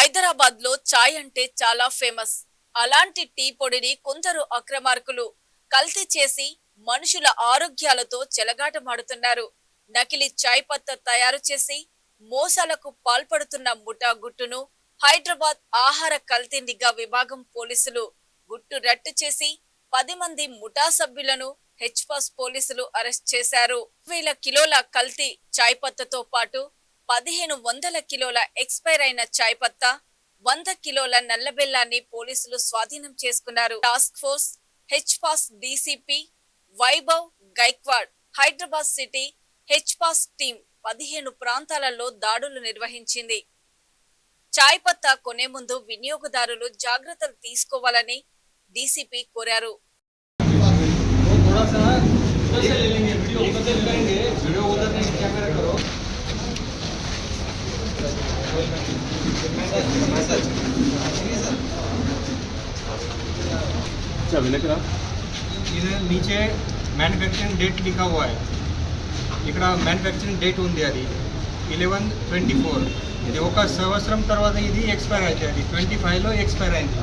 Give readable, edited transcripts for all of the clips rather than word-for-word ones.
హైదరాబాద్ లో చాయ్ అంటే చాలా ఫేమస్. అలాంటి టీ పొడిని కొందరు అక్రమార్కులు కల్తీ చేసి మనుషుల ఆరోగ్యాలతో చెలగాటమాడుతున్నారు. నకిలీ చాయ్ పత్త తయారు చేసి మోసాలకు పాల్పడుతున్న ముఠా గుట్టును హైదరాబాద్ ఆహార కల్తీ నిఘా విభాగం పోలీసులు గుట్టు రట్టు చేసి 10 మంది ముఠా సభ్యులను హెచ్పాస్ పోలీసులు అరెస్ట్ చేశారు. 1000 కిలోల కల్తీ చాయ్ పత్తతో పాటు 1500 కిలోల ఎక్స్పైర్ అయిన చాయ్ పత్తా, 100 కిలోల నల్ల బెల్లాన్ని పోలీసులు స్వాధీనం చేసుకున్నారు. టాస్క్ ఫోర్స్ హెచ్పాస్ డీసీపీ వైభవ్ గైక్వాడ్, హైదరాబాద్ సిటీ హెచ్పాస్ టీం 15 ప్రాంతాలలో దాడులు నిర్వహించింది. చాయ్ పత్తా కొనే ముందు వినియోగదారులు జాగ్రత్తలు తీసుకోవాలని డీసీపీ కోరారు. इधर नीचे मैन्युफैक्चरिंग डेट लिखा हुआ है. ఇక్కడ మ్యానుఫ్యాక్చరింగ్ డేట్ ఉంది, అది 11/24. ఇది ఒక సంవత్సరం తర్వాత ఇది ఎక్స్పైర్ అవుతుంది. అది 25లో ఎక్స్పైర్ అయింది.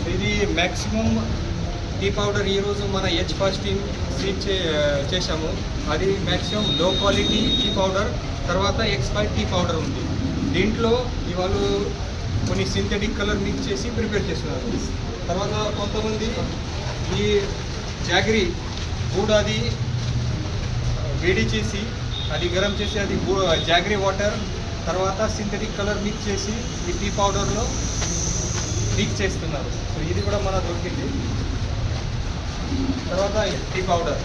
సో ఇది మ్యాక్సిమం టీ పౌడర్ ఈరోజు మన హెచ్పాస్ టీమ్ సీజ్ చేసాము. అది మ్యాక్సిమం లో క్వాలిటీ టీ పౌడర్, తర్వాత ఎక్స్పైర్ టీ పౌడర్ ఉంది. దీంట్లో ఇవాళ కొన్ని సింథటిక్ కలర్ మిక్స్ చేసి ప్రిపేర్ చేస్తున్నారు. తర్వాత కొంతమంది ఈ జాగరీ కూడా అది వేడి చేసి అది గరం చేసి అది జాగరీ వాటర్ తర్వాత సింథటిక్ కలర్ మిక్స్ చేసి ఈ టీ పౌడర్లో మిక్స్ చేస్తున్నారు. సో ఇది కూడా మన దొరికింది. తర్వాత టీ పౌడర్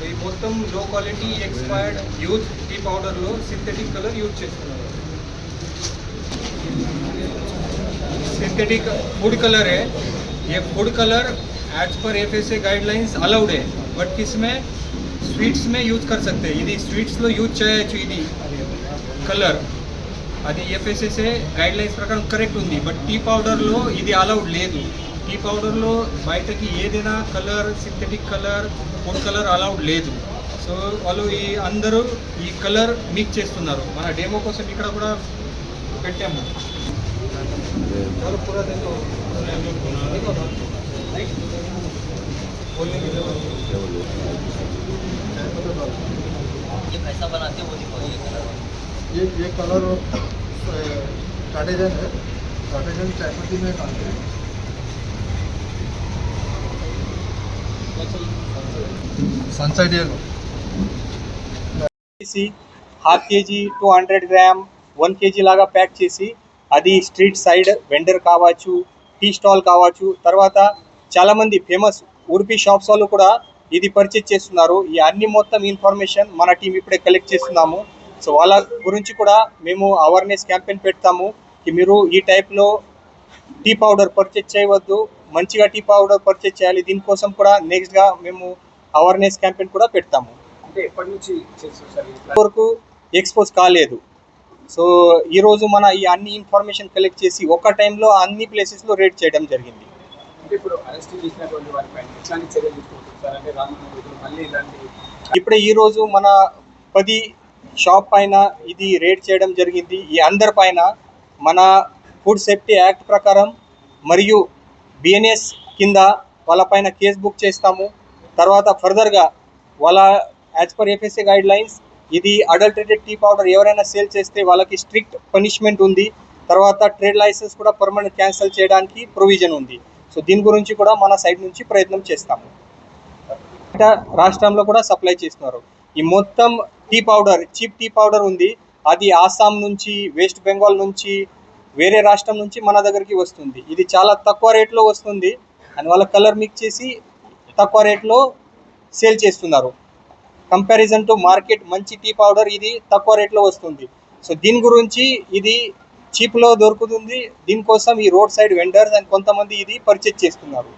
ఈ మొత్తం లో క్వాలిటీ ఎక్స్పైర్డ్ యూజ్ టీ పౌడర్లో సింథటిక్ కలర్ యూజ్ చేస్తున్నారు. सिंथेटिक फूड कलर है. ये food colour as per FSSAI guidelines allowed है, बट किसमें स्वीट्स में यूज कर सकते हैं. ఇది స్వీట్స్లో యూజ్ చేయొచ్చు. ఇది కలర్ అది ఎఫ్ఎస్ఎస్ఏ గైడ్లైన్స్ ప్రకారం కరెక్ట్ ఉంది, బట్ టీ పౌడర్లో ఇది అలౌడ్ లేదు. టీ పౌడర్లో బయటకి ఏదైనా colour synthetic colour food colour allowed లేదు. సో వాళ్ళు ఈ అందరూ ఈ కలర్ మిక్స్ చేస్తున్నారు. మన డెమో కోసం ఇక్కడ కూడా పెట్టాము. पूरा देखो ये कैसा बनाते हैं वो दिखाओ. ये कलर कार्टेजन है. कार्टेजन चायपत्ती में डालते हैं. Sunside yellow ½ KG 200 gram 1 KG లాగా ప్యాక్ చేసి అది స్ట్రీట్ సైడ్ వెండర్ కావచ్చు, టీ స్టాల్ కావచ్చు, తర్వాత చాలామంది ఫేమస్ ఉడిపి షాప్స్ వాళ్ళు కూడా ఇది పర్చేజ్ చేస్తున్నారు. ఈ అన్ని మొత్తం ఇన్ఫర్మేషన్ మన టీం ఇప్పుడే కలెక్ట్ చేస్తున్నాము. సో వాళ్ళ గురించి కూడా మేము అవేర్నెస్ క్యాంపెయిన్ పెడతాము. మీరు ఈ టైప్లో టీ పౌడర్ పర్చేజ్ చేయవద్దు, మంచిగా టీ పౌడర్ పర్చేజ్ చేయాలి. దీనికోసం కూడా నెక్స్ట్గా మేము అవేర్నెస్ క్యాంపెయిన్ కూడా పెడతాము. అంటే ఎప్పటి నుంచి వరకు ఎక్స్పోజ్ కాలేదు. సో ఈరోజు మన ఈ అన్ని ఇన్ఫర్మేషన్ కలెక్ట్ చేసి ఒక టైంలో అన్ని ప్లేసెస్లో రేడ్ చేయడం జరిగింది. ఇప్పుడే ఈరోజు మన 10 షాప్ పైన ఇది రేడ్ చేయడం జరిగింది. ఈ అందరి పైన మన ఫుడ్ సేఫ్టీ యాక్ట్ ప్రకారం మరియు బిఎన్ఎస్ కింద వాళ్ళపైన కేసు బుక్ చేస్తాము. తర్వాత ఫర్దర్గా వాళ్ళ as per FSA guide lines ఇది అడల్టరేటెడ్ టీ పౌడర్ ఎవరైనా సేల్ చేస్తే వాళ్ళకి స్ట్రిక్ట్ పనిష్మెంట్ ఉంది. తర్వాత ట్రేడ్ లైసెన్స్ కూడా పర్మనెంట్ క్యాన్సిల్ చేయడానికి ప్రొవిజన్ ఉంది. సో దీని గురించి కూడా మన సైడ్ నుంచి ప్రయత్నం చేస్తాము. రాష్ట్రంలో కూడా సప్లై చేస్తున్నారు. ఈ మొత్తం tea powder cheap tea powder ఉంది, అది ఆసాం నుంచి, వెస్ట్ బెంగాల్ నుంచి, వేరే రాష్ట్రం నుంచి మన దగ్గరికి వస్తుంది. ఇది చాలా తక్కువ రేట్లో వస్తుంది అని వాళ్ళ కలర్ మిక్స్ చేసి తక్కువ రేట్లో సేల్ చేస్తున్నారు. కంపారిజన్ టు మార్కెట్ మంచి టీ పౌడర్ ఇది తక్కువ రేట్లో వస్తుంది. సో దీని గురించి ఇది చీప్లో దొరుకుతుంది. దీనికోసం ఈ రోడ్ సైడ్ వెండర్స్ అండ్ కొంతమంది ఇది పర్చేజ్ చేస్తున్నారు.